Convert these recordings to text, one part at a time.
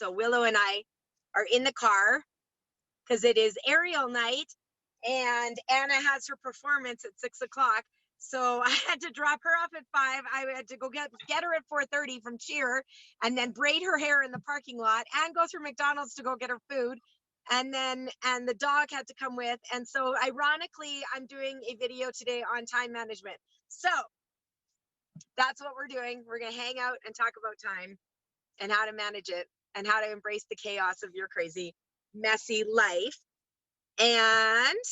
So Willow and I are in the car because it is aerial night and Anna has her performance at 6 o'clock. So I had to drop her off at 5. I had to go get her at 4:30 from cheer and then braid her hair in the parking lot and go through McDonald's to go get her food. And the dog had to come with. And so ironically, I'm doing a video today on time management. So that's what we're doing. We're going to hang out and talk about time and how to manage it and how to embrace the chaos of your crazy, messy life. And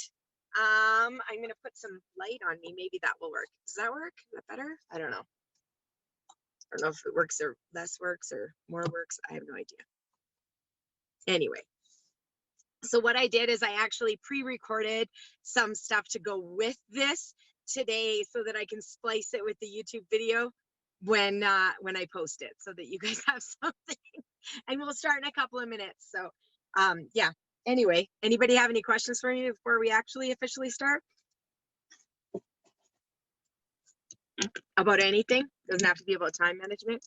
I'm going to put some light on me. Maybe that will work. Does that work? Is that better? I don't know. I don't know if it works or less works or more works. I have no idea. Anyway. So what I did is I actually pre-recorded some stuff to go with this today so that I can splice it with the YouTube video when I post it so that you guys have something. And we'll start in a couple of minutes. So yeah. Anyway, anybody have any questions for me before we actually officially start? About anything? Doesn't have to be about time management.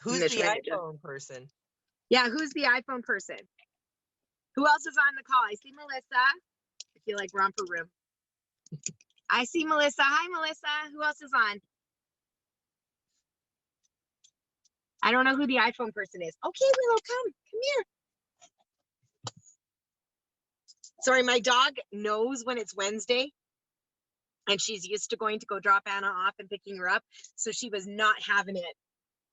Who's the iPhone person? Yeah, who's the iPhone person? Who else is on the call? I see Melissa. I feel like romper room. I see Melissa. Hi, Melissa. Who else is on? I don't know who the iPhone person is. Okay, Willow, come here. Sorry, my dog knows when it's Wednesday and she's used to going to go drop Anna off and picking her up. So she was not having it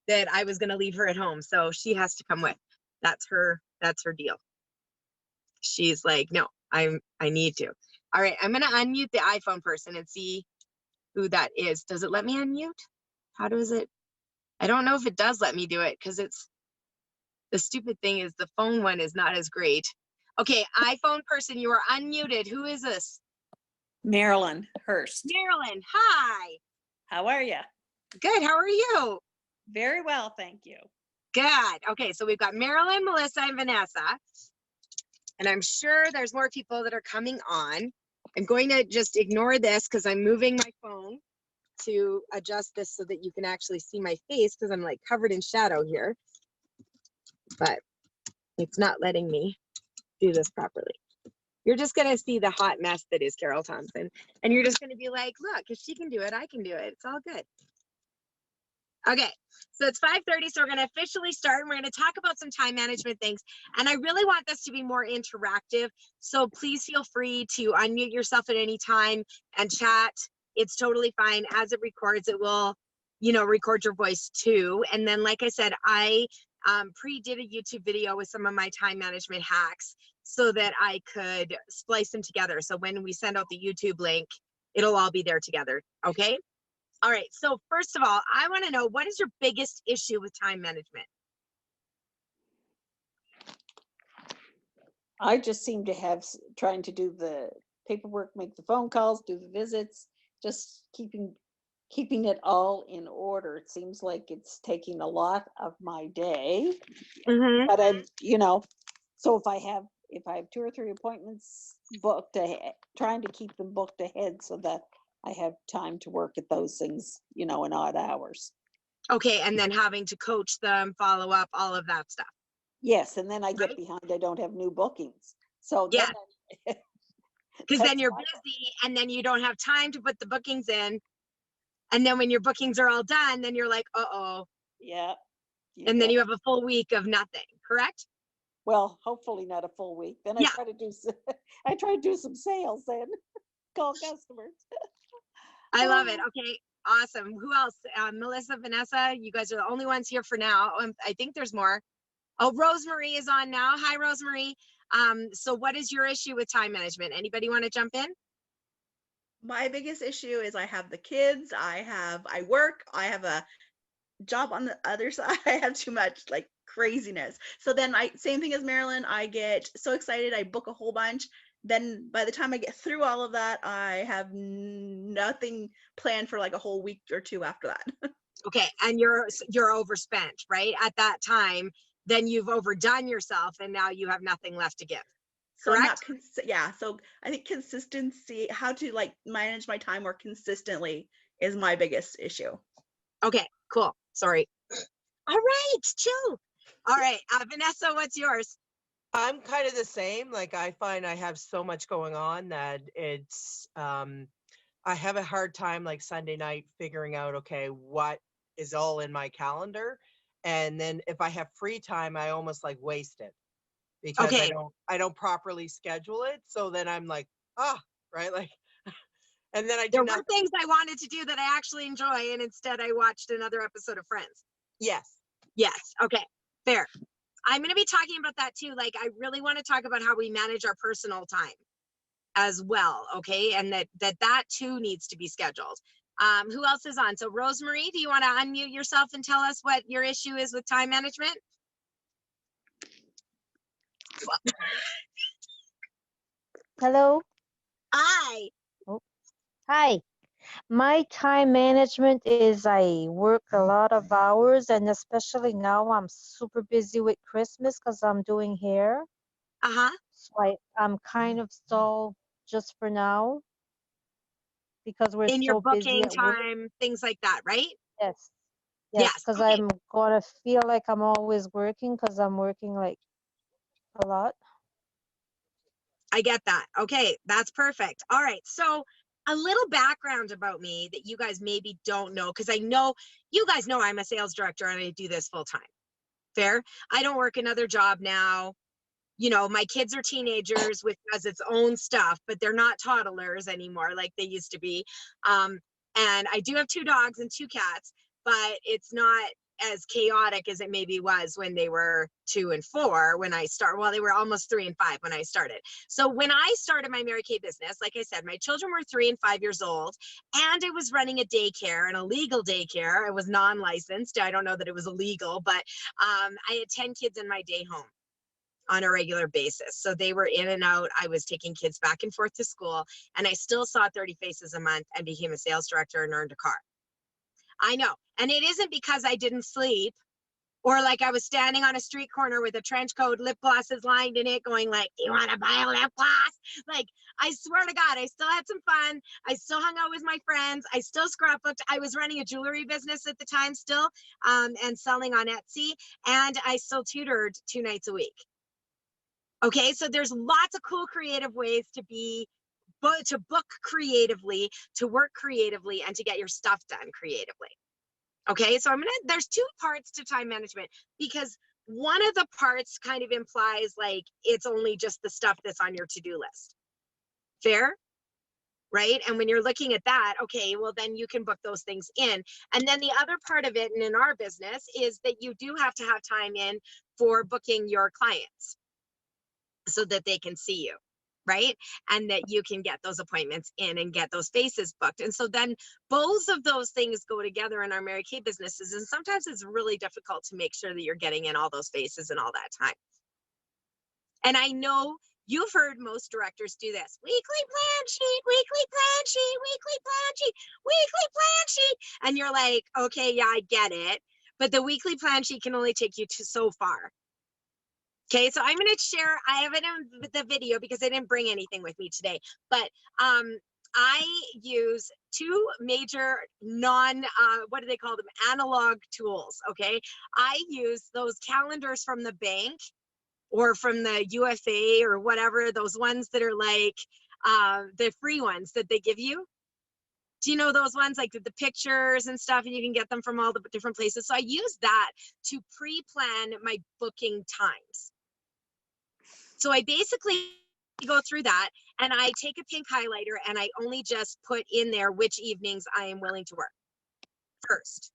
that I was going to leave her at home. So she has to come with. That's her deal. She's like, no, I need to. All right, I'm going to unmute the iPhone person and see who that is. Does it let me unmute? How does it? I don't know if it does let me do it because it's the stupid thing is the phone one is not as great. Okay, iPhone person, you are unmuted. Who is this? Marilyn Hurst. Marilyn, hi. How are you? Good, how are you? Very well, thank you. Good. Okay, so we've got Marilyn, Melissa, and Vanessa. And I'm sure there's more people that are coming on. I'm going to just ignore this because I'm moving my phone to adjust this so that you can actually see my face because I'm like covered in shadow here. But it's not letting me do this properly. You're just going to see the hot mess that is Carol Thompson. And you're just going to be like, look, if she can do it, I can do it. It's all good. Okay, so it's 5:30, so we're going to officially start and we're going to talk about some time management things. And I really want this to be more interactive. So please feel free to unmute yourself at any time and chat. It's totally fine. As it records, it will, record your voice too. And then, like I said, I pre-did a YouTube video with some of my time management hacks so that I could splice them together. So when we send out the YouTube link, it'll all be there together, okay? All right, so first of all, I want to know, what is your biggest issue with time management? I just seem to have trying to do the paperwork, make the phone calls, do the visits, just keeping it all in order. It seems like it's taking a lot of my day. Mm-hmm. But I'm, so if I have 2 or 3 appointments booked, trying to keep them booked ahead so that I have time to work at those things, in odd hours. Okay, and then having to coach them, follow up, all of that stuff. Yes, and then I get behind, I don't have new bookings. So yeah, because then you're my busy and then you don't have time to put the bookings in. And then when your bookings are all done, then you're like, uh-oh. Yeah. And then you have a full week of nothing, correct? Well, hopefully not a full week. Then Yeah. I try to do some sales then, call customers. I love it. Okay, awesome. Who else? Melissa, Vanessa, you guys are the only ones here for now. I think there's more. Oh, Rosemary is on now. Hi, Rosemary. So what is your issue with time management? Anybody want to jump in? My biggest issue is I have the kids, I work, I have a job on the other side. I have too much like craziness. So then same thing as Marilyn, I get so excited, I book a whole bunch. Then by the time I get through all of that, I have nothing planned for like a whole week or 2 after that. Okay, and you're overspent, right? At that time, then you've overdone yourself and now you have nothing left to give. Correct? So I think consistency, how to like manage my time more consistently is my biggest issue. Okay, cool. Sorry. All right, chill. All right, Vanessa, what's yours? I'm kind of the same. Like I find I have so much going on that I have a hard time like Sunday night figuring out, okay, what is all in my calendar. And then if I have free time, I almost like waste it because Okay, I don't properly schedule it. So then I'm like, ah, right. Like, and then I do there were nothing. things I wanted to do that I actually enjoy, and instead I watched another episode of Friends. Yes. Yes, okay, fair. I'm going to be talking about that too. Like, I really want to talk about how we manage our personal time as well, okay? And that too needs to be scheduled. Who else is on? So Rosemary, do you want to unmute yourself and tell us what your issue is with time management? Hello. Hi. Hi. My time management is I work a lot of hours, and especially now I'm super busy with Christmas because I'm doing hair. Uh-huh. So I'm kind of stalled just for now because we're In your so busy booking at work. time, things like that, right? Yes. Yes, Because okay. I'm gonna feel like I'm always working because I'm working like a lot. I get that. Okay, that's perfect. All right. So a little background about me that you guys maybe don't know, because I know you guys know I'm a sales director and I do this full time. Fair. I don't work another job now. You know, my kids are teenagers, which has its own stuff, but they're not toddlers anymore like they used to be. And I do have 2 dogs and 2 cats, but it's not as chaotic as it maybe was when they were 2 and 4 when I started. Well, they were almost 3 and 5 when I started. So when I started my Mary Kay business, like I said, my children were 3 and 5 years old, and I was running a daycare, an illegal daycare. It was non-licensed. I don't know that it was illegal, but I had 10 kids in my day home on a regular basis. So they were in and out. I was taking kids back and forth to school, and I still saw 30 faces a month and became a sales director and earned a car. I know. And it isn't because I didn't sleep or like I was standing on a street corner with a trench coat, lip glosses lined in it, going like, do you want to buy a lip gloss? Like, I swear to God, I still had some fun. I still hung out with my friends. I still scrapbooked. I was running a jewelry business at the time still, and selling on Etsy. And I still tutored 2 nights a week. Okay, so there's lots of cool creative ways to book creatively, to work creatively, and to get your stuff done creatively. Okay, so there's 2 parts to time management, because one of the parts kind of implies like it's only just the stuff that's on your to-do list. Fair? Right? And when you're looking at that, okay, well then you can book those things in. And then the other part of it, and in our business, is that you do have to have time in for booking your clients so that they can see you, right? And that you can get those appointments in and get those faces booked. And so then both of those things go together in our Mary Kay businesses. And sometimes it's really difficult to make sure that you're getting in all those faces and all that time. And I know you've heard most directors do this: weekly plan sheet, weekly plan sheet, weekly plan sheet, weekly plan sheet. And you're like, okay, yeah, I get it. But the weekly plan sheet can only take you to so far. Okay, so I'm going to share, I have it in the video because I didn't bring anything with me today, but I use 2 major what do they call them? Analog tools, okay? I use those calendars from the bank or from the UFA or whatever, those ones that are like the free ones that they give you. Do you know those ones, like the pictures and stuff, and you can get them from all the different places? So I use that to pre-plan my booking times. So I basically go through that and I take a pink highlighter and I only just put in there which evenings I am willing to work first.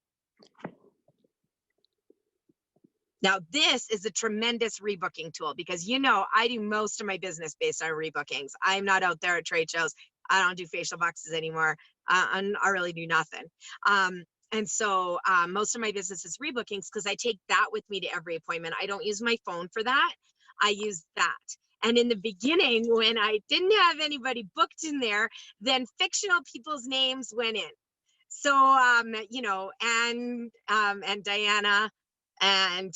Now, this is a tremendous rebooking tool because, you know, I do most of my business based on rebookings. I'm not out there at trade shows. I don't do facial boxes anymore. I really do nothing. And so most of my business is rebookings because I take that with me to every appointment. I don't use my phone for that. I use that. And in the beginning, when I didn't have anybody booked in there, then fictional people's names went in. So, you know, and Diana and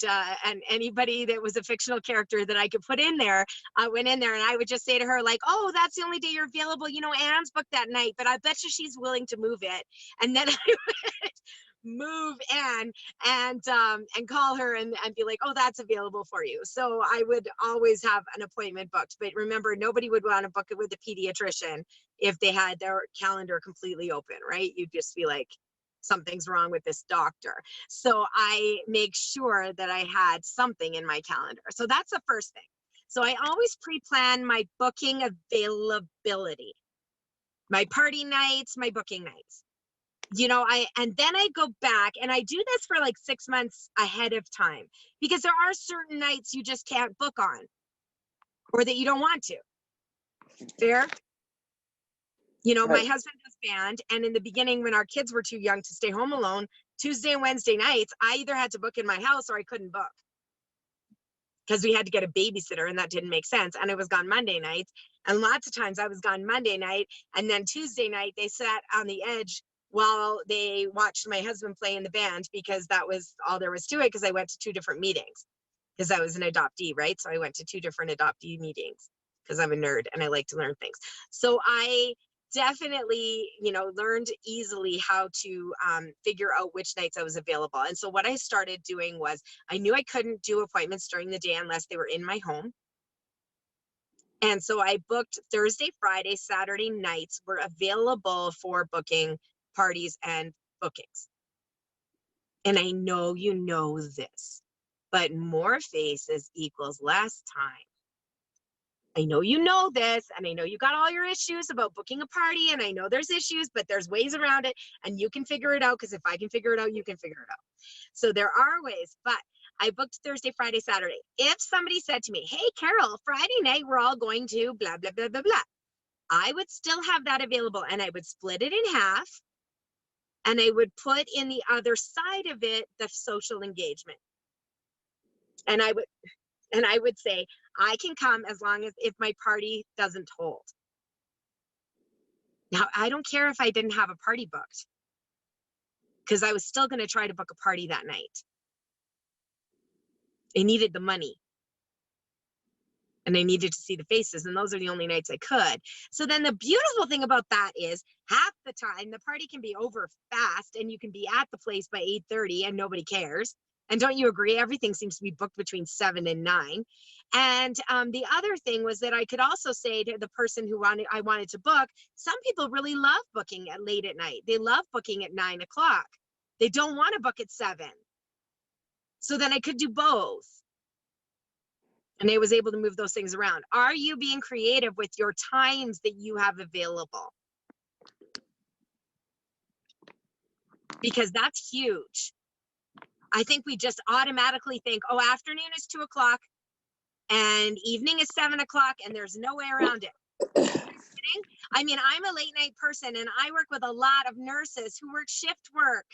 anybody that was a fictional character that I could put in there, I went in there and I would just say to her like, oh, that's the only day you're available. You know, Anne's booked that night, but I bet you she's willing to move it. And then I would move in and call her and be like, oh, that's available for you. So I would always have an appointment booked. But remember, nobody would want to book it with a pediatrician if they had their calendar completely open, right? You'd just be like, something's wrong with this doctor. So I make sure that I had something in my calendar. So that's the first thing. So I always pre-plan my booking availability, my party nights, my booking nights. You know, and then I go back and I do this for like 6 months ahead of time, because there are certain nights you just can't book on or that you don't want to. Fair? You know, my Right. husband does band, and in the beginning when our kids were too young to stay home alone, Tuesday and Wednesday nights, I either had to book in my house or I couldn't book because we had to get a babysitter and that didn't make sense. And I was gone Monday nights, and lots of times I was gone Monday night, and then Tuesday night they sat on the edge while they watched my husband play in the band, because that was all there was to it, because I went to 2 different meetings because I was an adoptee, right? So I went to 2 different adoptee meetings because I'm a nerd and I like to learn things. So I definitely, you know, learned easily how to figure out which nights I was available. And so what I started doing was, I knew I couldn't do appointments during the day unless they were in my home. And so I booked Thursday, Friday, Saturday nights were available for booking parties and bookings. And I know you know this, but more faces equals less time. I know you know this, and I know you got all your issues about booking a party, and I know there's issues, but there's ways around it, and you can figure it out, because if I can figure it out, you can figure it out. So there are ways, but I booked Thursday, Friday, Saturday. If somebody said to me, hey, Carol, Friday night, we're all going to blah, blah, blah, blah, blah, I would still have that available, and I would split it in half, and I would put in the other side of it the social engagement. And I would say, I can come as long as if my party doesn't hold. Now, I don't care if I didn't have a party booked, because I was still going to try to book a party that night. I needed the money. And I needed to see the faces, and those are the only nights I could. So then the beautiful thing about that is, half the time the party can be over fast and you can be at the place by 8:30 and nobody cares. And don't you agree? Everything seems to be booked between 7 and 9. And the other thing was that I could also say to the person who I wanted to book, some people really love booking at late at night. They love booking at 9 o'clock. They don't want to book at 7. So then I could do both. And I was able to move those things around. Are you being creative with your times that you have available? Because that's huge. I think we just automatically think, oh, afternoon is 2 o'clock and evening is 7 o'clock, and there's no way around it. I mean, I'm a late night person, and I work with a lot of nurses who work shift work,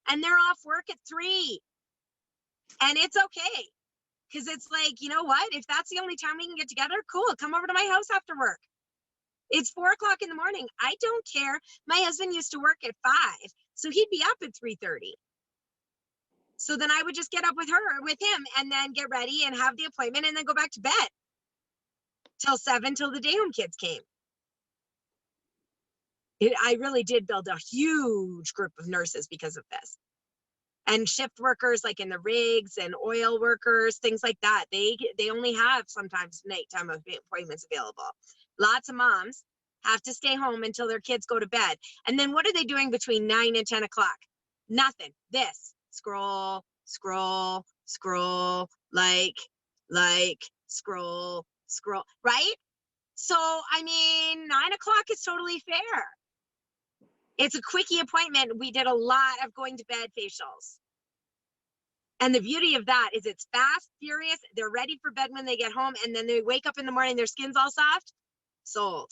and they're off work at 3. And it's okay. Because it's like, you know what? If that's the only time we can get together, cool. Come over to my house after work. It's 4 o'clock in the morning. I don't care. My husband used to work at 5, so he'd be up at 3:30. So then I would just get up with him, and then get ready and have the appointment, and then go back to bed till 7, till the day home kids came. I really did build a huge group of nurses because of this. And shift workers, like in the rigs, and oil workers, things like that. They only have sometimes nighttime appointments available. Lots of moms have to stay home until their kids go to bed. And then what are they doing between 9 and 10 o'clock? Nothing. This. Scroll, scroll, scroll, like, scroll, scroll, right? So, I mean, 9 o'clock is totally fair. It's a quickie appointment. We did a lot of going to bed facials. And the beauty of that is it's fast, furious. They're ready for bed when they get home, and then they wake up in the morning, their skin's all soft. Sold.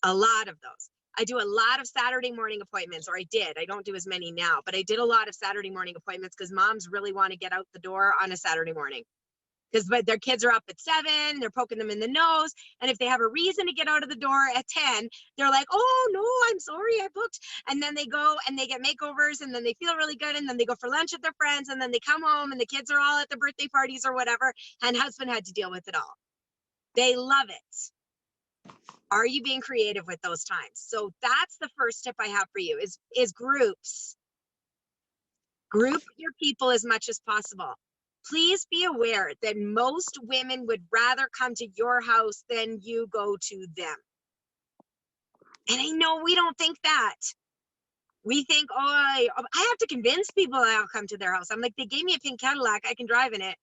A lot of those. I do a lot of Saturday morning appointments, or I did. I don't do as many now, but I did a lot of Saturday morning appointments because moms really want to get out the door on a Saturday morning. Because their kids are up at 7, they're poking them in the nose. And if they have a reason to get out of the door at 10, they're like, oh no, I'm sorry, I booked. And then they go and they get makeovers, and then they feel really good. And then they go for lunch with their friends, and then they come home and the kids are all at the birthday parties or whatever. And husband had to deal with it all. They love it. Are you being creative with those times? So that's the first tip I have for you is groups. Group your people as much as possible. Please be aware that most women would rather come to your house than you go to them. And I know we don't think that. We think, oh, I have to convince people I'll come to their house. I'm like, they gave me a pink Cadillac, I can drive in it.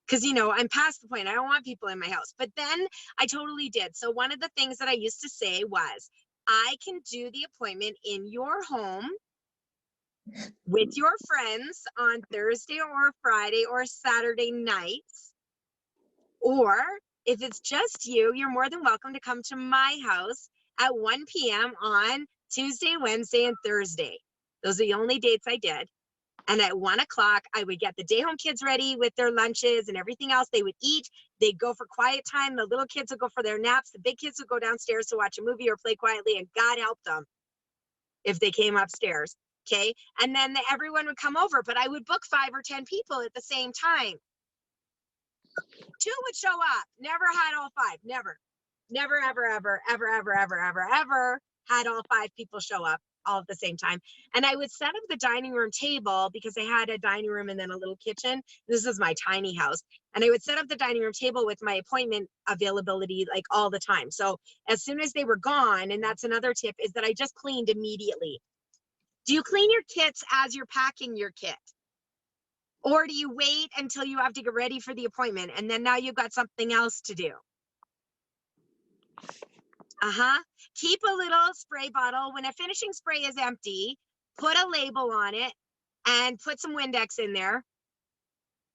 Because, you know, I'm past the point. I don't want people in my house. But then I totally did. So one of the things that I used to say was, I can do the appointment in your home with your friends on Thursday or Friday or Saturday nights. Or if it's just you, you're more than welcome to come to my house at 1 p.m. on Tuesday, Wednesday, and Thursday. Those are the only dates I did. And at 1 o'clock, I would get the day home kids ready with their lunches and everything else. They would eat. They'd go for quiet time. The little kids would go for their naps. The big kids would go downstairs to watch a movie or play quietly. And God help them if they came upstairs. Okay. And then everyone would come over, but I would book 5 or 10 people at the same time. 2 would show up. Never had all 5. Never, ever had all 5 people show up all at the same time. And I would set up the dining room table because I had a dining room and then a little kitchen. This is my tiny house. And I would set up the dining room table with my appointment availability like all the time. So as soon as they were gone, and that's another tip, is that I just cleaned immediately. Do you clean your kits as you're packing your kit? Or do you wait until you have to get ready for the appointment and then now you've got something else to do? Keep a little spray bottle. When a finishing spray is empty, put a label on it and put some Windex in there.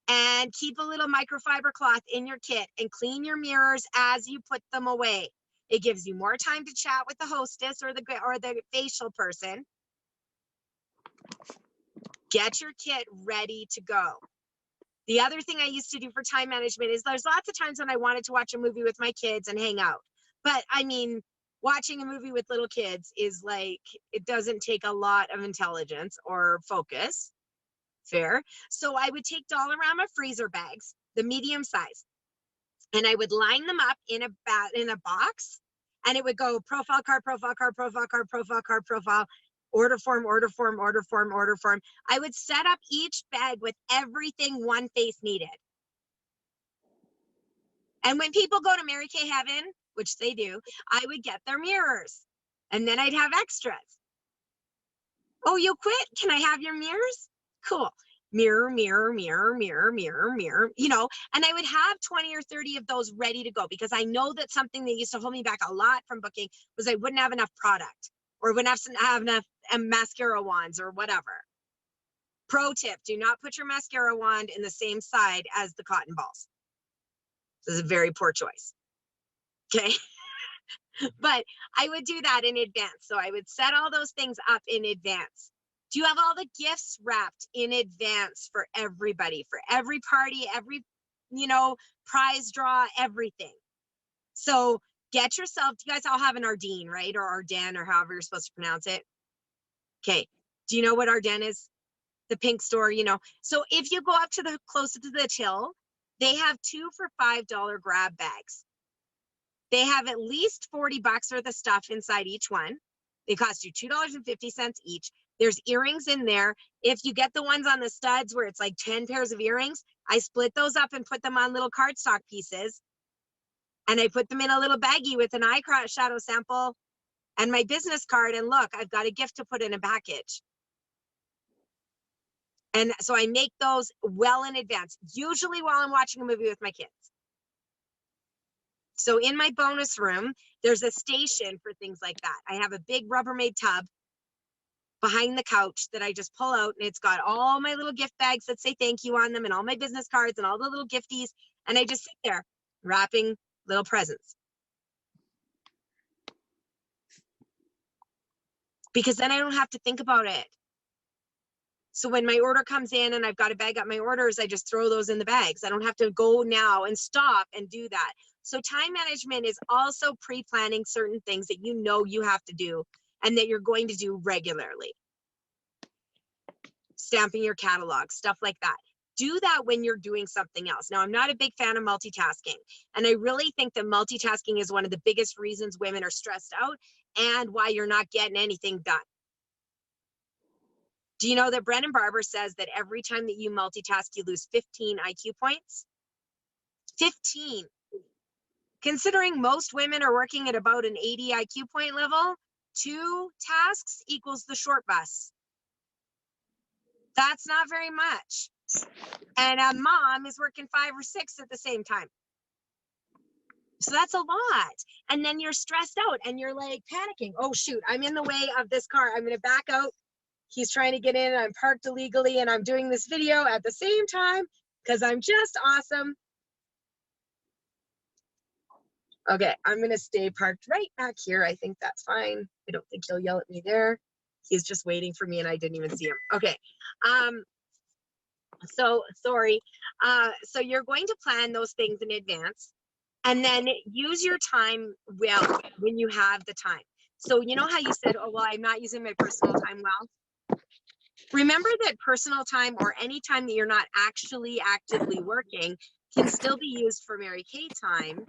And keep a little microfiber cloth in your kit and clean your mirrors as you put them away. It gives you more time to chat with the hostess or the facial person. Get your kit ready to go. The other thing I used to do for time management is there's lots of times when I wanted to watch a movie with my kids and hang out. But I mean, watching a movie with little kids is like, it doesn't take a lot of intelligence or focus. Fair. So I would take Dollarama freezer bags, the medium size, and I would line them up in a box, and it would go profile card, profile card, profile card, profile card, profile, order form, order form, order form, order form. I would set up each bag with everything one face needed. And when people go to Mary Kay Heaven, which they do, I would get their mirrors, and then I'd have extras. Oh, you quit? Can I have your mirrors? Cool. Mirror, mirror, mirror, mirror, mirror, mirror, you know, and I would have 20 or 30 of those ready to go because I know that something that used to hold me back a lot from booking was I wouldn't have enough product or wouldn't have enough mascara wands or whatever. Pro tip, do not put your mascara wand in the same side as the cotton balls. This is a very poor choice. Okay. But I would do that in advance. So I would set all those things up in advance. Do you have all the gifts wrapped in advance for everybody, for every party, every, you know, prize draw, everything? So get yourself, you guys all have an Ardene, right? Or Ardennes, or however you're supposed to pronounce it. Okay. Do you know what Ardennes is? The pink store, you know. So if you go up to the closer to the till, they have 2 for $5 grab bags. They have at least 40 bucks worth of stuff inside each one. They cost you $2.50 each. There's earrings in there. If you get the ones on the studs where it's like 10 pairs of earrings, I split those up and put them on little cardstock pieces. And I put them in a little baggie with an eyeshadow sample and my business card. And look, I've got a gift to put in a package. And so I make those well in advance, usually while I'm watching a movie with my kids. So in my bonus room, there's a station for things like that. I have a big Rubbermaid tub behind the couch that I just pull out, and it's got all my little gift bags that say thank you on them and all my business cards and all the little gifties. And I just sit there wrapping little presents. Because then I don't have to think about it. So when my order comes in and I've got to bag up my orders, I just throw those in the bags. I don't have to go now and stop and do that. So time management is also pre-planning certain things that you know you have to do and that you're going to do regularly. Stamping your catalog, stuff like that. do that when you're doing something else. Now, I'm not a big fan of multitasking, and I really think that multitasking is one of the biggest reasons women are stressed out and why you're not getting anything done. Do you know that Brennan Barber says that every time that you multitask, you lose 15 IQ points? 15. Considering most women are working at about an 80 IQ point level, 2 tasks equals the short bus. That's not very much. And a mom is working 5 or 6 at the same time. So that's a lot. And then you're stressed out and you're like panicking. Oh shoot, I'm in the way of this car. I'm gonna back out. He's trying to get in. I'm parked illegally and I'm doing this video at the same time because I'm just awesome. Okay, I'm gonna stay parked right back here. I think that's fine. I don't think he'll yell at me there. He's just waiting for me and I didn't even see him. Okay, so sorry. So you're going to plan those things in advance and then use your time well when you have the time. So you know how you said, oh, well, I'm not using my personal time well? Remember that personal time or any time that you're not actually actively working can still be used for Mary Kay time.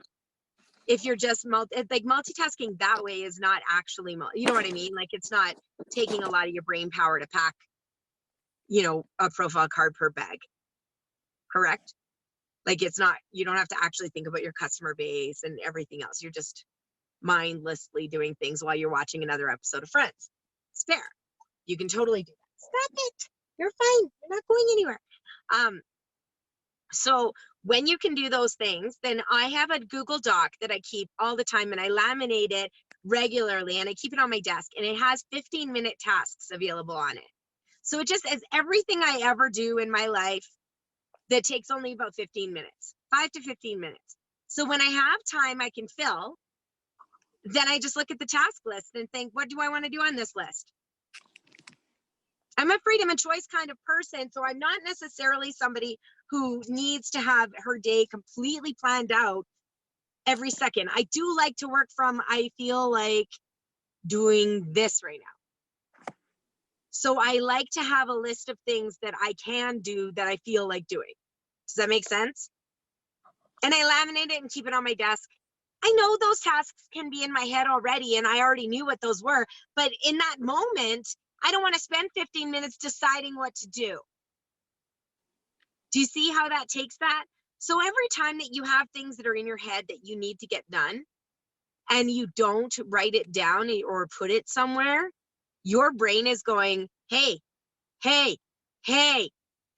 If you're just multitasking that way is not actually, you know what I mean? Like it's not taking a lot of your brain power to pack, you know, a profile card per bag, correct? Like it's not, you don't have to actually think about your customer base and everything else. You're just mindlessly doing things while you're watching another episode of Friends. It's fair. You can totally do that. Stop it. You're fine. You're not going anywhere. So when you can do those things, then I have a Google Doc that I keep all the time and I laminate it regularly and I keep it on my desk and it has 15-minute tasks available on it. So it just is everything I ever do in my life that takes only about 15 minutes, 5 to 15 minutes. So when I have time I can fill, then I just look at the task list and think, what do I want to do on this list? I'm a freedom and choice kind of person, so I'm not necessarily somebody who needs to have her day completely planned out every second. I do like to work from, I feel like doing this right now. So I like to have a list of things that I can do that I feel like doing. Does that make sense? And I laminate it and keep it on my desk. I know those tasks can be in my head already and I already knew what those were, but in that moment, I don't want to spend 15 minutes deciding what to do. Do you see how that takes that? So every time that you have things that are in your head that you need to get done and you don't write it down or put it somewhere, your brain is going, hey, hey, hey,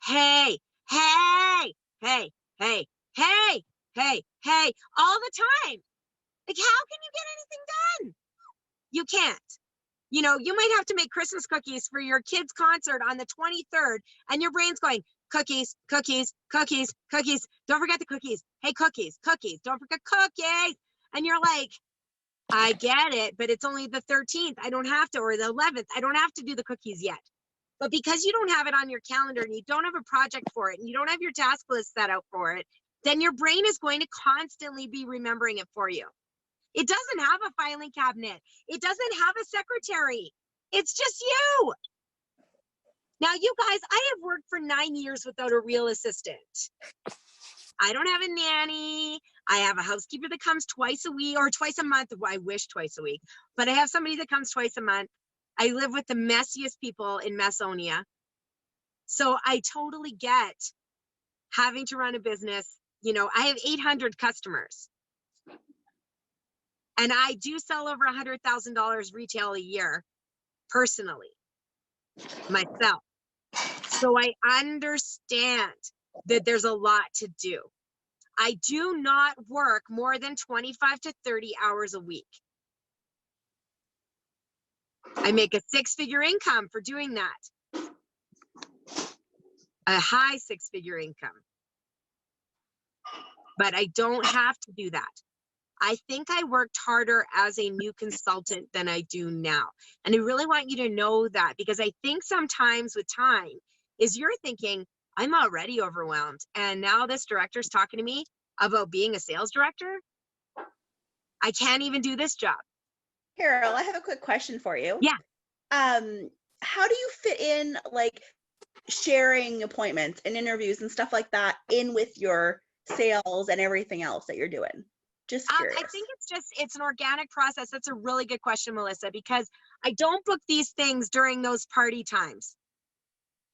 hey, hey, hey, hey, hey, hey, hey, all the time. Like, how can you get anything done? You can't. You know, you might have to make Christmas cookies for your kid's concert on the 23rd, and your brain's going, cookies, cookies, cookies, cookies. Don't forget the cookies. Hey, cookies, cookies. Don't forget cookies. And you're like, I get it, but it's only the 13th. I don't have to, or the 11th. I don't have to do the cookies yet. But because you don't have it on your calendar and you don't have a project for it and you don't have your task list set out for it, then your brain is going to constantly be remembering it for you. It doesn't have a filing cabinet. It doesn't have a secretary. It's just you. Now, you guys, I have worked for 9 years without a real assistant. I don't have a nanny. I have a housekeeper that comes twice a week or twice a month. Well, I wish twice a week, but I have somebody that comes twice a month. I live with the messiest people in Messonia. So I totally get having to run a business. You know, I have 800 customers. And I do sell over $100,000 retail a year personally, myself. So I understand that there's a lot to do. I do not work more than 25 to 30 hours a week. I make a 6-figure income for doing that. A high 6-figure income. But I don't have to do that. I think I worked harder as a new consultant than I do now. And I really want you to know that, because I think sometimes with time is you're thinking, I'm already overwhelmed. And now this director's talking to me about being a sales director. I can't even do this job. Carol, I have a quick question for you. Yeah. How do you fit in, like, sharing appointments and interviews and stuff like that in with your sales and everything else that you're doing? Just curious. I think it's an organic process. That's a really good question, Melissa, because I don't book these things during those party times.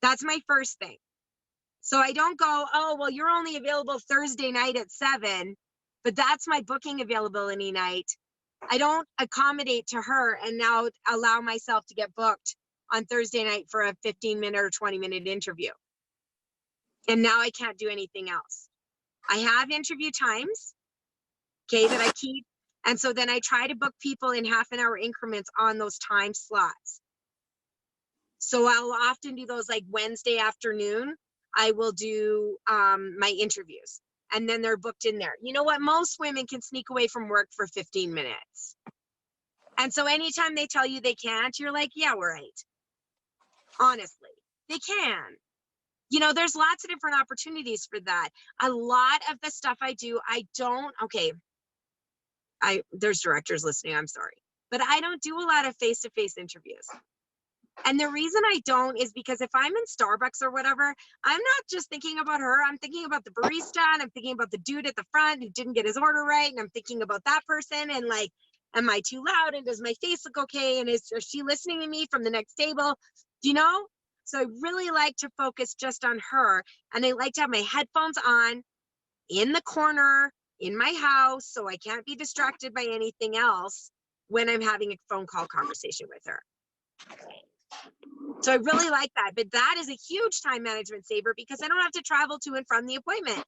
That's my first thing. So I don't go, oh, well, you're only available Thursday night at 7, but that's my booking availability night. I don't accommodate to her and now allow myself to get booked on Thursday night for a 15-minute or 20-minute interview. And now I can't do anything else. I have interview times, okay, that I keep. And so then I try to book people in half-an-hour increments on those time slots. So I'll often do those like Wednesday afternoon. I will do my interviews and then they're booked in there. You know what? Most women can sneak away from work for 15 minutes. And so anytime they tell you they can't, you're like, yeah, we're right. Honestly, they can. You know, there's lots of different opportunities for that. A lot of the stuff I do, I don't, okay, there's directors listening, I'm sorry, but I don't do a lot of face-to-face interviews. And the reason I don't is because if I'm in Starbucks or whatever, I'm not just thinking about her. I'm thinking about the barista and I'm thinking about the dude at the front who didn't get his order right. And I'm thinking about that person and like, am I too loud? And does my face look okay? And is she listening to me from the next table? Do you know? So I really like to focus just on her. And I like to have my headphones on in the corner in my house so I can't be distracted by anything else when I'm having a phone call conversation with her. So I really like that, but that is a huge time management saver because I don't have to travel to and from the appointment.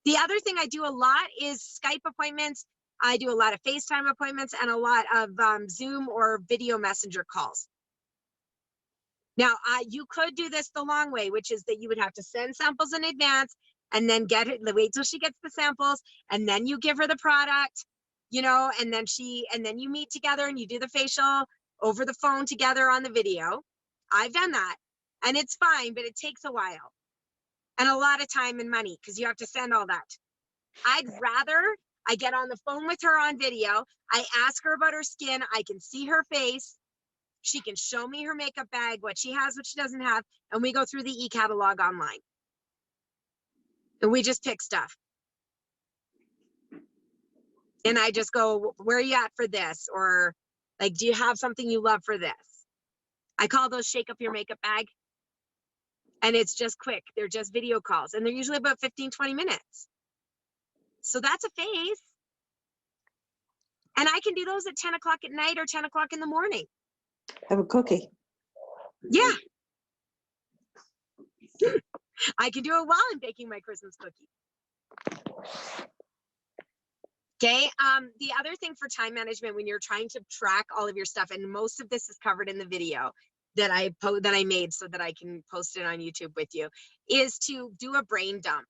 The other thing I do a lot is Skype appointments. I do a lot of FaceTime appointments and a lot of Zoom or video messenger calls. Now, you could do this the long way, which is that you would have to send samples in advance and then wait till she gets the samples and then you give her the product, you know, and then you meet together and you do the facial over the phone together on the video. I've done that and it's fine, but it takes a while and a lot of time and money because you have to send all that. I'd rather I get on the phone with her on video. I ask her about her skin. I can see her face. She can show me her makeup bag, what she has, what she doesn't have. And we go through the e-catalog online. And we just pick stuff. And I just go, where are you at for this? Or like, do you have something you love for this? I call those shake up your makeup bag. And it's just quick. They're just video calls. And they're usually about 15, 20 minutes. So that's a phase. And I can do those at 10 o'clock at night or 10 o'clock in the morning. Have a cookie. Yeah. I can do it while I'm baking my Christmas cookie. Okay. The other thing for time management when you're trying to track all of your stuff, and most of this is covered in the video that I made so that I can post it on YouTube with you, is to do a brain dump.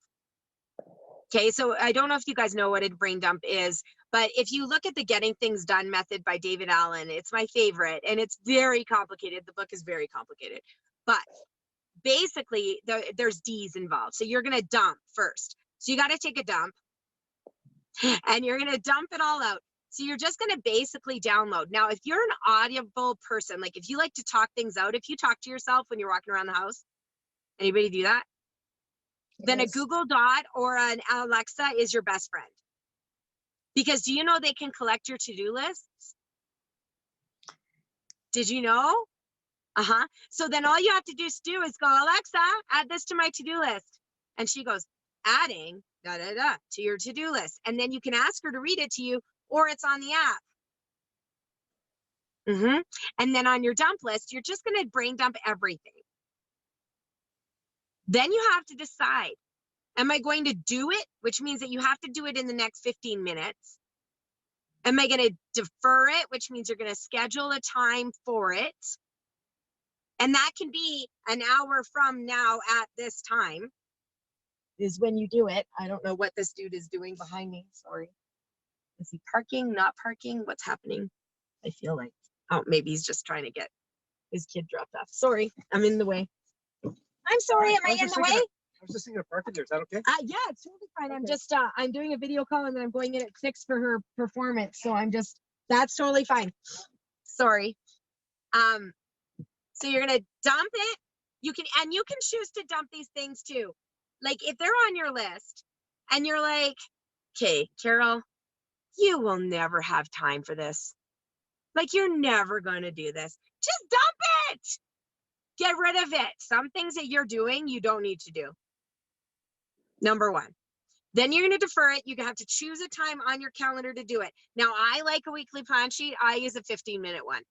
Okay, so I don't know if you guys know what a brain dump is, but if you look at the Getting Things Done method by David Allen, it's my favorite and it's very complicated. The book is very complicated, but basically there's D's involved. So you're going to dump first. So you got to take a dump and you're going to dump it all out. So you're just going to basically download. Now, if you're an audible person, like if you like to talk things out, if you talk to yourself when you're walking around the house, anybody do that? Then a Google Dot or an Alexa is your best friend. Because do you know they can collect your to-do lists? Did you know? So then all you have to do is go, Alexa, add this to my to-do list. And she goes, adding to your to-do list. And then you can ask her to read it to you, or it's on the app. And then on your dump list, you're just going to brain dump everything. Then you have to decide, am I going to do it? Which means that you have to do it in the next 15 minutes. Am I going to defer it? Which means you're going to schedule a time for it. And that can be an hour from now at this time is when you do it. I don't know what this dude is doing behind me. Sorry. Is he parking, not parking? What's happening? I feel like, oh, maybe he's just trying to get his kid dropped off. Sorry, I'm in the way. I'm sorry, am I in the way? I was just thinking of parking there. Is that okay? Yeah, it's totally fine. I'm just, I'm doing a video call and then I'm going in at 6 for her performance. So that's totally fine. Sorry. So you're going to dump it. You can choose to dump these things too. Like if they're on your list and you're like, okay, Carol, you will never have time for this. Like you're never going to do this. Just dump it. Get rid of it. Some things that you're doing, you don't need to do. Number one. Then you're going to defer it. You have to choose a time on your calendar to do it. Now, I like a weekly plan sheet. I use a 15-minute one.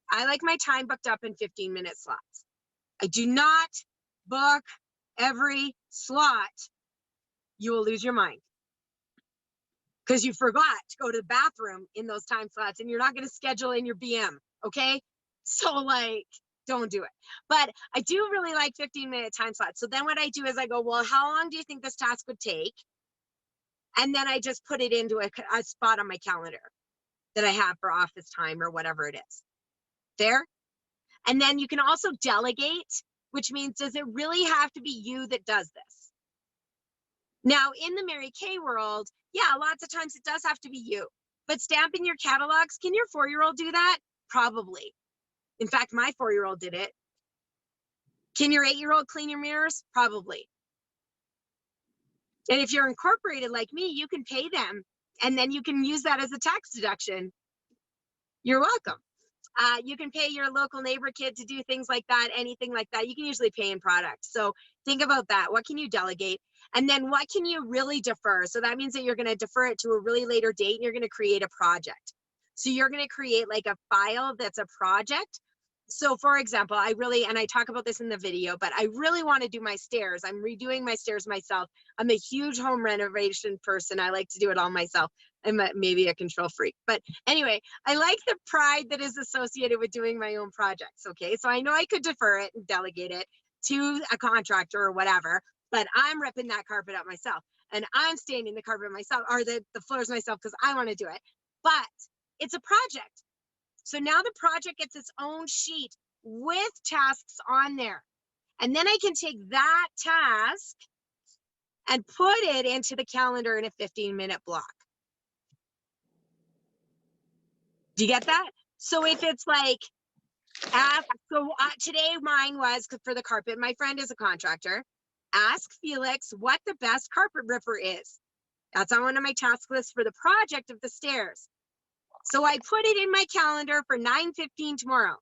I like my time booked up in 15-minute slots. I do not book every slot. You will lose your mind because you forgot to go to the bathroom in those time slots and you're not going to schedule in your BM. Okay. So like, don't do it. But I do really like 15-minute time slots. So then what I do is I go, well, how long do you think this task would take? And then I just put it into a spot on my calendar that I have for office time or whatever it is. There. And then you can also delegate, which means, does it really have to be you that does this? Now, in the Mary Kay world, yeah, lots of times it does have to be you. But stamping your catalogs, can your 4-year-old do that? Probably. In fact, my 4-year-old did it. Can your 8-year-old clean your mirrors? Probably. And if you're incorporated like me, you can pay them and then you can use that as a tax deduction. You're welcome. You can pay your local neighbor kid to do things like that, anything like that. You can usually pay in product. So think about that. What can you delegate? And then what can you really defer? So that means that you're going to defer it to a really later date and you're going to create a project. So you're going to create like a file that's a project. So for example, and I talk about this in the video, but I really want to do my stairs. I'm redoing my stairs myself. I'm a huge home renovation person. I like to do it all myself. I'm maybe a control freak, but anyway, I like the pride that is associated with doing my own projects. Okay. So I know I could defer it and delegate it to a contractor or whatever, but I'm ripping that carpet up myself and I'm staining the carpet myself or the floors myself because I want to do it, but it's a project. So now the project gets its own sheet with tasks on there. And then I can take that task and put it into the calendar in a 15-minute block. Do you get that? So if it's like, today mine was for the carpet. My friend is a contractor. Ask Felix what the best carpet ripper is. That's on one of my task lists for the project of the stairs. So I put it in my calendar for 9:15 tomorrow.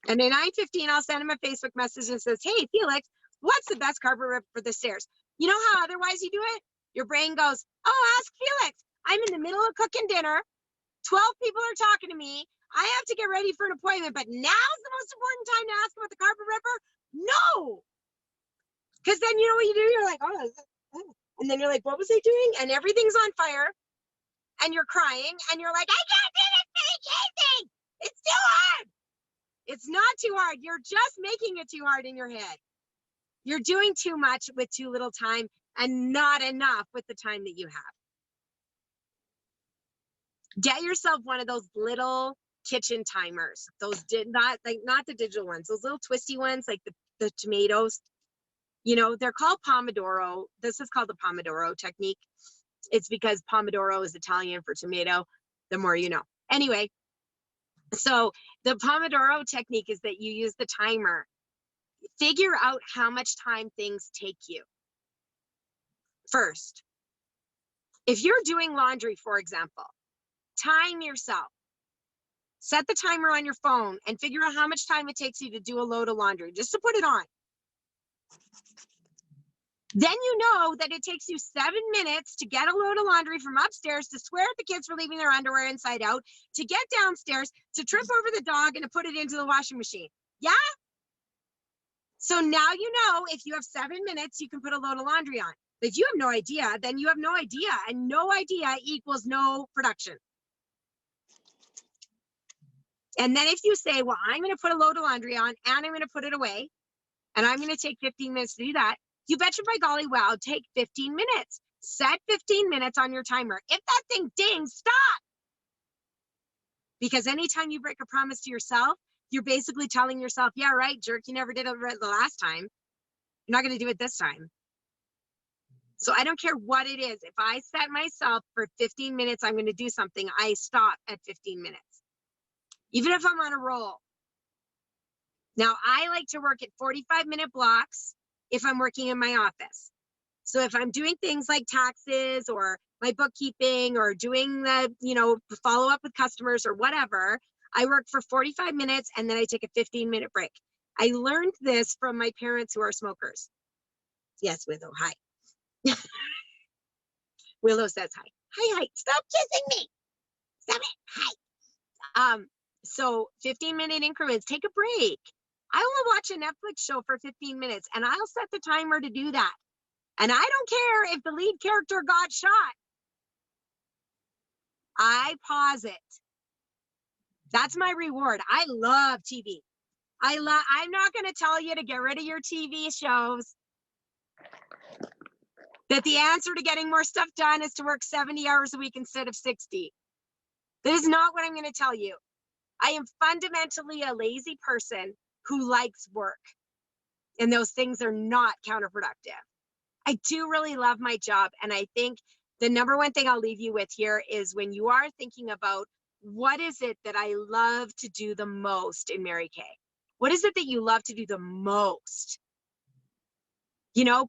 And at 9:15, I'll send him a Facebook message and says, hey, Felix, what's the best carpet ripper for the stairs? You know how otherwise you do it? Your brain goes, oh, ask Felix. I'm in the middle of cooking dinner. 12 people are talking to me. I have to get ready for an appointment, but now's the most important time to ask about the carpet ripper? No. Because then you know what you do? You're like, oh. And then you're like, what was I doing? And everything's on fire. And you're crying and you're like, I can't do this thing. It's too hard. It's not too hard. You're just making it too hard in your head. You're doing too much with too little time and not enough with the time that you have. Get yourself one of those little kitchen timers. Those not the digital ones, those little twisty ones, like the tomatoes. You know, they're called Pomodoro. This is called the Pomodoro technique. It's because Pomodoro is Italian for tomato, the more you know. Anyway, so the Pomodoro technique is that you use the timer. Figure out how much time things take you. First, if you're doing laundry, for example, time yourself. Set the timer on your phone and figure out how much time it takes you to do a load of laundry, just to put it on. Then you know that it takes you 7 minutes to get a load of laundry from upstairs, to swear at the kids for leaving their underwear inside out, to get downstairs, to trip over the dog and to put it into the washing machine. Yeah? So now you know if you have 7 minutes, you can put a load of laundry on. But if you have no idea, then you have no idea, and no idea equals no production. And then if you say, well, I'm going to put a load of laundry on and I'm going to put it away and I'm going to take 15 minutes to do that, you betcha by golly, well, take 15 minutes. Set 15 minutes on your timer. If that thing dings, stop. Because anytime you break a promise to yourself, you're basically telling yourself, yeah, right, jerk, you never did it the last time. You're not going to do it this time. So I don't care what it is. If I set myself for 15 minutes, I'm going to do something, I stop at 15 minutes. Even if I'm on a roll. Now, I like to work at 45-minute blocks if I'm working in my office. So if I'm doing things like taxes or my bookkeeping or doing the, follow up with customers or whatever, I work for 45 minutes and then I take a 15-minute break. I learned this from my parents who are smokers. Yes, Willow, hi. Willow says hi. Hi. Stop kissing me. Stop it. Hi. So 15-minute increments, take a break. I will watch a Netflix show for 15 minutes and I'll set the timer to do that. And I don't care if the lead character got shot. I pause it. That's my reward. I love TV. I'm not going to tell you to get rid of your TV shows. That the answer to getting more stuff done is to work 70 hours a week instead of 60. That is not what I'm going to tell you. I am fundamentally a lazy person who likes work. And those things are not counterproductive. I do really love my job. And I think the number one thing I'll leave you with here is when you are thinking about what is it that I love to do the most in Mary Kay? What is it that you love to do the most?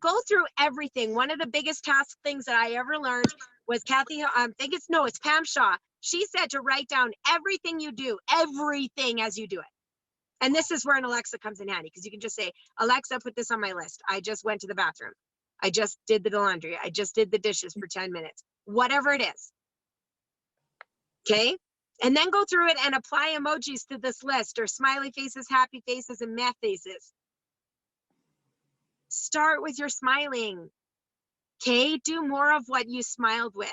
Go through everything. One of the biggest task things that I ever learned was it's Pam Shaw. She said to write down everything you do, everything as you do it. And this is where an Alexa comes in handy because you can just say, Alexa, put this on my list. I just went to the bathroom. I just did the laundry. I just did the dishes for 10 minutes, whatever it is. Okay. And then go through it and apply emojis to this list or smiley faces, happy faces, and meh faces. Start with your smiling. Okay. Do more of what you smiled with.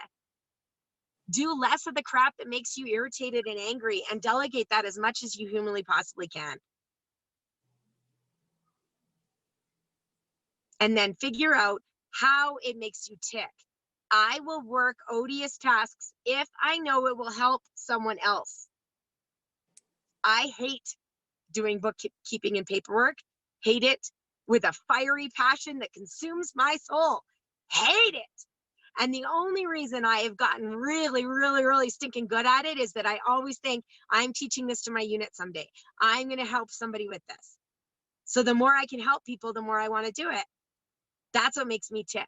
Do less of the crap that makes you irritated and angry and delegate that as much as you humanly possibly can. And then figure out how it makes you tick. I will work odious tasks if I know it will help someone else. I hate doing bookkeeping and paperwork. Hate it with a fiery passion that consumes my soul. Hate it. And the only reason I have gotten really, really, really stinking good at it is that I always think I'm teaching this to my unit someday. I'm going to help somebody with this. So the more I can help people, the more I want to do it. That's what makes me tick.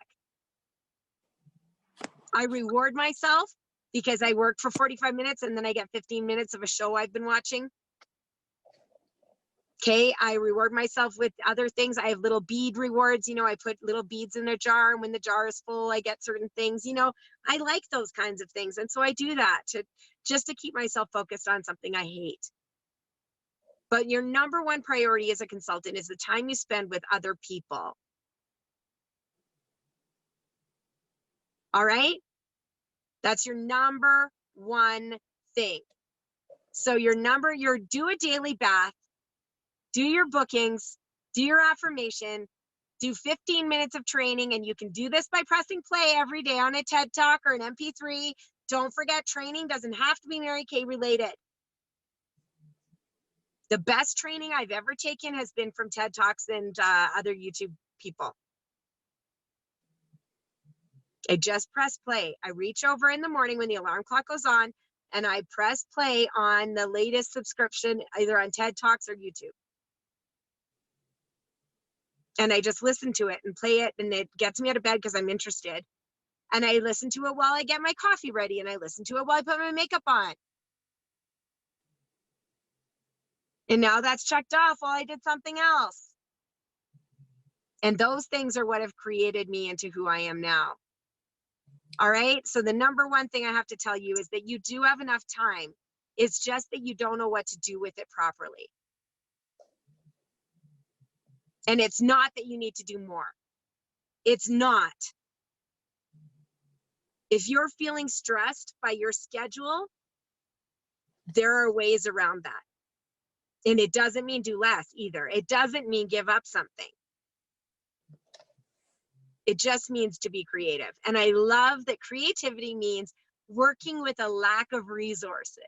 I reward myself because I work for 45 minutes and then I get 15 minutes of a show I've been watching. Okay, I reward myself with other things. I have little bead rewards. I put little beads in a jar, and when the jar is full, I get certain things. I like those kinds of things. And so I do that just to keep myself focused on something I hate. But your number one priority as a consultant is the time you spend with other people. All right? That's your number one thing. So do a daily bath, do your bookings, do your affirmation, do 15 minutes of training, and you can do this by pressing play every day on a TED Talk or an MP3. Don't forget, training doesn't have to be Mary Kay related. The best training I've ever taken has been from TED Talks and other YouTube people. I just press play. I reach over in the morning when the alarm clock goes on and I press play on the latest subscription, either on TED Talks or YouTube. And I just listen to it and play it, and it gets me out of bed because I'm interested. And I listen to it while I get my coffee ready, and I listen to it while I put my makeup on. And now that's checked off while I did something else. And those things are what have created me into who I am now. All right. So the number one thing I have to tell you is that you do have enough time. It's just that you don't know what to do with it properly. And it's not that you need to do more. It's not. If you're feeling stressed by your schedule, there are ways around that. And it doesn't mean do less either. It doesn't mean give up something. It just means to be creative. And I love that creativity means working with a lack of resources.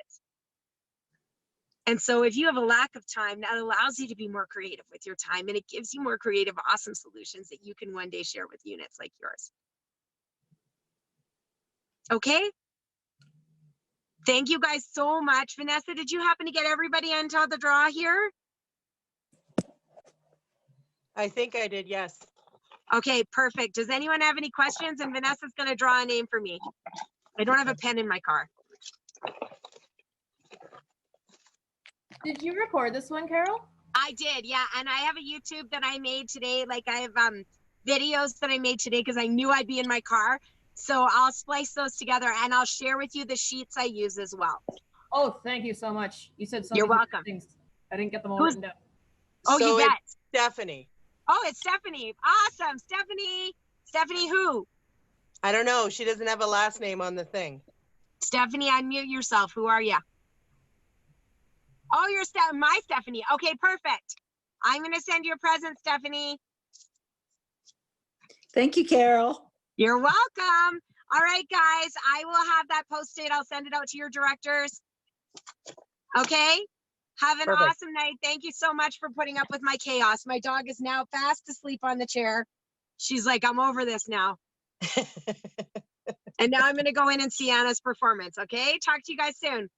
And so if you have a lack of time, that allows you to be more creative with your time, and it gives you more creative, awesome solutions that you can one day share with units like yours. Okay? Thank you guys so much. Vanessa, did you happen to get everybody into the draw here? I think I did, yes. Okay, perfect. Does anyone have any questions? And Vanessa's gonna draw a name for me. I don't have a pen in my car. Did you record this one, Carol? I did, yeah. And I have a YouTube that I made today. Like I have videos that I made today because I knew I'd be in my car. So I'll splice those together and I'll share with you the sheets I use as well. Oh, thank you so much. You said so You're many welcome. things. I didn't get them all Who's- written down. Oh, So you it's bet. Stephanie. Oh, it's Stephanie. Awesome. Stephanie. Stephanie who? I don't know. She doesn't have a last name on the thing. Stephanie, unmute yourself. Who are you? Oh, you're my Stephanie. Okay, perfect. I'm going to send you a present, Stephanie. Thank you, Carol. You're welcome. All right, guys, I will have that posted. I'll send it out to your directors. Okay? Have an Perfect. awesome night. Thank you so much for putting up with my chaos. My dog is now fast asleep on the chair. She's like, I'm over this now. And now I'm going to go in and see Anna's performance. Okay? Talk to you guys soon.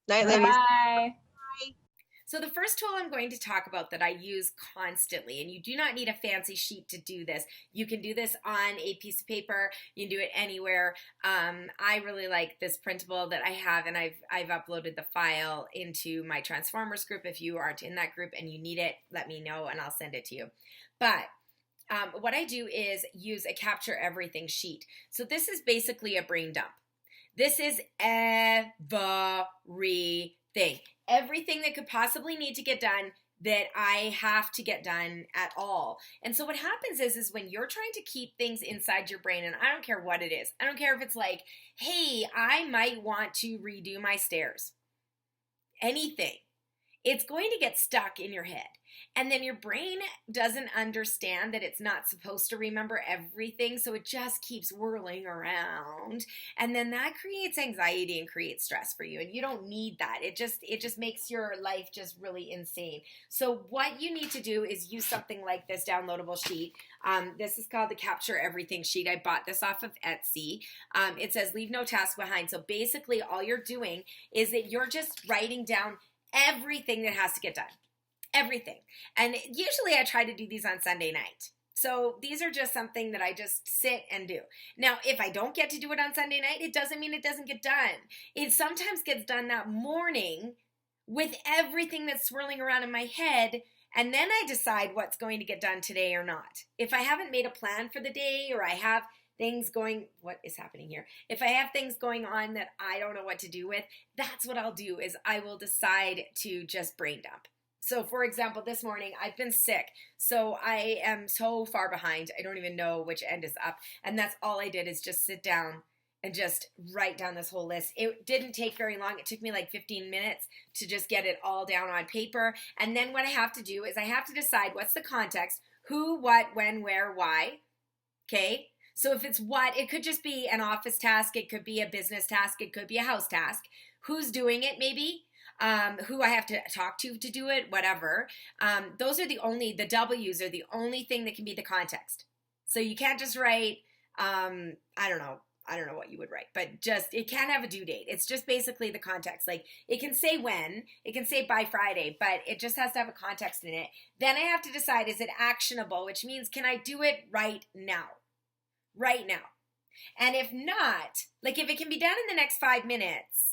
Night, ladies. Bye. So the first tool I'm going to talk about that I use constantly, and you do not need a fancy sheet to do this. You can do this on a piece of paper. You can do it anywhere. I really like this printable that I have, and I've uploaded the file into my Transformers group. If you aren't in that group and you need it, let me know and I'll send it to you. But what I do is use a capture everything sheet. So this is basically a brain dump. This is everything. Everything that could possibly need to get done that I have to get done at all. And so what happens is when you're trying to keep things inside your brain, and I don't care what it is. I don't care if it's like, hey, I might want to redo my stairs. Anything. It's going to get stuck in your head. And then your brain doesn't understand that it's not supposed to remember everything, so it just keeps whirling around. And then that creates anxiety and creates stress for you, and you don't need that. It just makes your life just really insane. So what you need to do is use something like this downloadable sheet. This is called the Capture Everything sheet. I bought this off of Etsy. It says leave no task behind. So basically all you're doing is that you're just writing down everything that has to get done. Everything. And usually I try to do these on Sunday night. So these are just something that I just sit and do. Now, if I don't get to do it on Sunday night, it doesn't mean it doesn't get done. It sometimes gets done that morning with everything that's swirling around in my head, and then I decide what's going to get done today or not. If I haven't made a plan for the day, or I have things going, what is happening here? If I have things going on that I don't know what to do with, that's what I'll do, is I will decide to just brain dump. So for example, this morning I've been sick, so I am so far behind. I don't even know which end is up. And that's all I did, is just sit down and just write down this whole list. It didn't take very long. It took me like 15 minutes to just get it all down on paper. And then what I have to do is I have to decide what's the context, who, what, when, where, why. Okay? So if it's what, it could just be an office task. It could be a business task. It could be a house task. Who's doing it maybe? Who I have to talk to do it, whatever. Those are the W's are the only thing that can be the context. So you can't just write, I don't know what you would write, but just, it can't have a due date. It's just basically the context. Like it can say when, it can say by Friday, but it just has to have a context in it. Then I have to decide, is it actionable, which means, can I do it right now? Right now. And if not, like if it can be done in the next 5 minutes,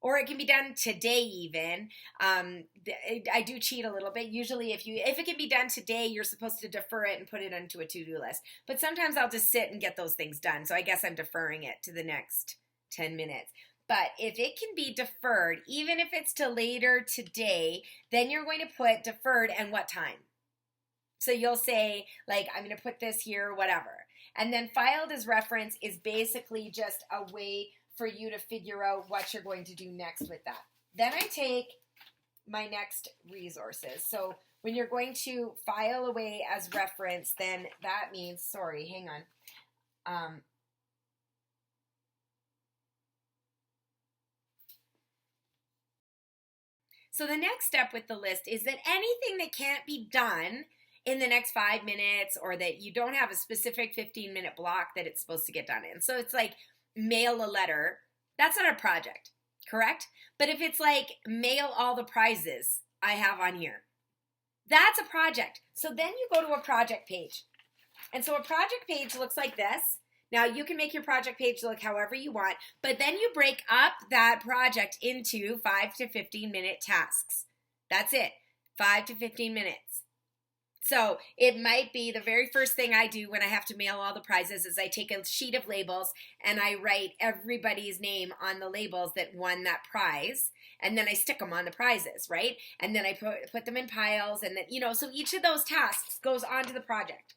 or it can be done today even. I do cheat a little bit. Usually if it can be done today, you're supposed to defer it and put it onto a to-do list. But sometimes I'll just sit and get those things done. So I guess I'm deferring it to the next 10 minutes. But if it can be deferred, even if it's to later today, then you're going to put deferred and what time. So you'll say, like, I'm going to put this here, whatever. And then filed as reference is basically just a way for you to figure out what you're going to do next with that. Then I take my next resources. So when you're going to file away as reference, then that means, sorry, hang on. So the next step with the list is that anything that can't be done in the next 5 minutes, or that you don't have a specific 15-minute block that it's supposed to get done in. So it's like, mail a letter, that's not a project, correct? But if it's like mail all the prizes I have on here, That's a project. So then you go to a project page. And so a project page looks like this. Now you can make your project page look however you want, but then you break up that project into 5 to 15 minute tasks. That's it, 5 to 15 minutes. So it might be the very first thing I do when I have to mail all the prizes is I take a sheet of labels and I write everybody's name on the labels that won that prize. And then I stick them on the prizes, right? And then I put them in piles, and then, so each of those tasks goes onto the project.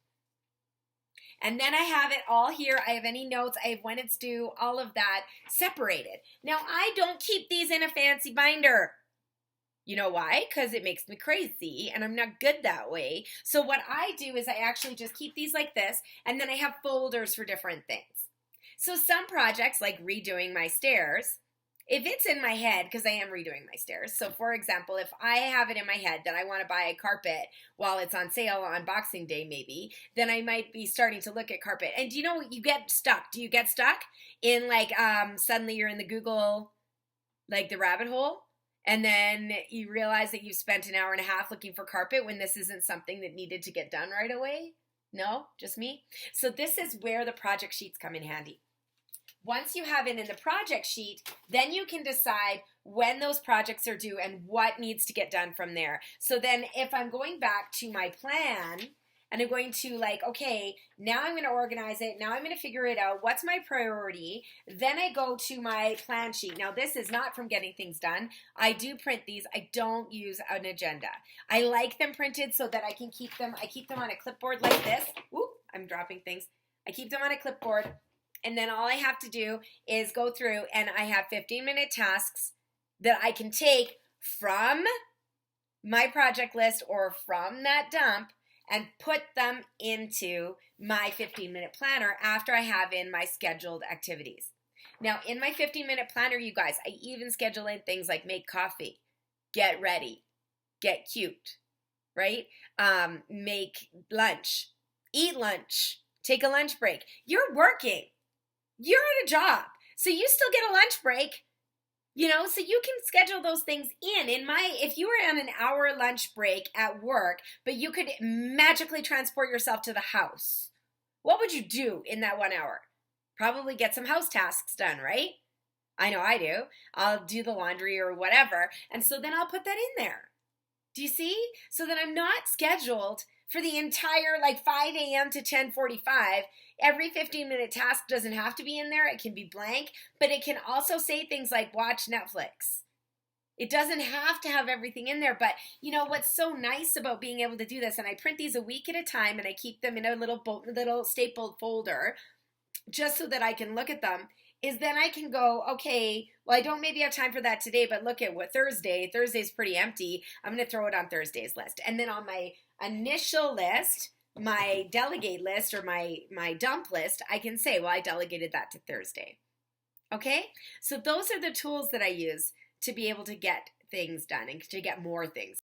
And then I have it all here. I have any notes. I have when it's due, all of that separated. Now, I don't keep these in a fancy binder. You know why? Because it makes me crazy and I'm not good that way. So what I do is I actually just keep these like this, and then I have folders for different things. So some projects, like redoing my stairs, if it's in my head, because I am redoing my stairs. So for example, if I have it in my head that I want to buy a carpet while it's on sale on Boxing Day maybe, then I might be starting to look at carpet. And do you know, you get stuck. Do you get stuck in like, suddenly you're in the Google, like the rabbit hole? And then you realize that you've spent an hour and a half looking for carpet when this isn't something that needed to get done right away? No? Just me? So this is where the project sheets come in handy. Once you have it in the project sheet, then you can decide when those projects are due and what needs to get done from there. So then if I'm going back to my plan and I'm going to like, okay, now I'm going to organize it. Now I'm going to figure it out. What's my priority? Then I go to my plan sheet. Now this is not from getting things done. I do print these. I don't use an agenda. I like them printed so that I can keep them. I keep them on a clipboard like this. Oop, I'm dropping things. I keep them on a clipboard. And then all I have to do is go through, and I have 15-minute tasks that I can take from my project list or from that dump and put them into my 15-minute planner after I have in my scheduled activities. Now, in my 15-minute planner, you guys, I even schedule in things like make coffee, get ready, get cute, right? Make lunch, eat lunch, take a lunch break. You're working. You're at a job, so you still get a lunch break, so you can schedule those things in. If you were on an hour lunch break at work, but you could magically transport yourself to the house, what would you do in that 1 hour? Probably get some house tasks done, right? I know I do. I'll do the laundry or whatever, and so then I'll put that in there. Do you see? So that I'm not scheduled for the entire 5 a.m. to 10:45. Every 15-minute task doesn't have to be in there. It can be blank, but it can also say things like watch Netflix. It doesn't have to have everything in there, but what's so nice about being able to do this, and I print these a week at a time and I keep them in a little stapled folder just so that I can look at them, is then I can go, okay, well, I don't maybe have time for that today, but look at what Thursday's pretty empty. I'm going to throw it on Thursday's list. And then on my initial list, my delegate list or my dump list, I can say, well, I delegated that to Thursday. Okay? So those are the tools that I use to be able to get things done and to get more things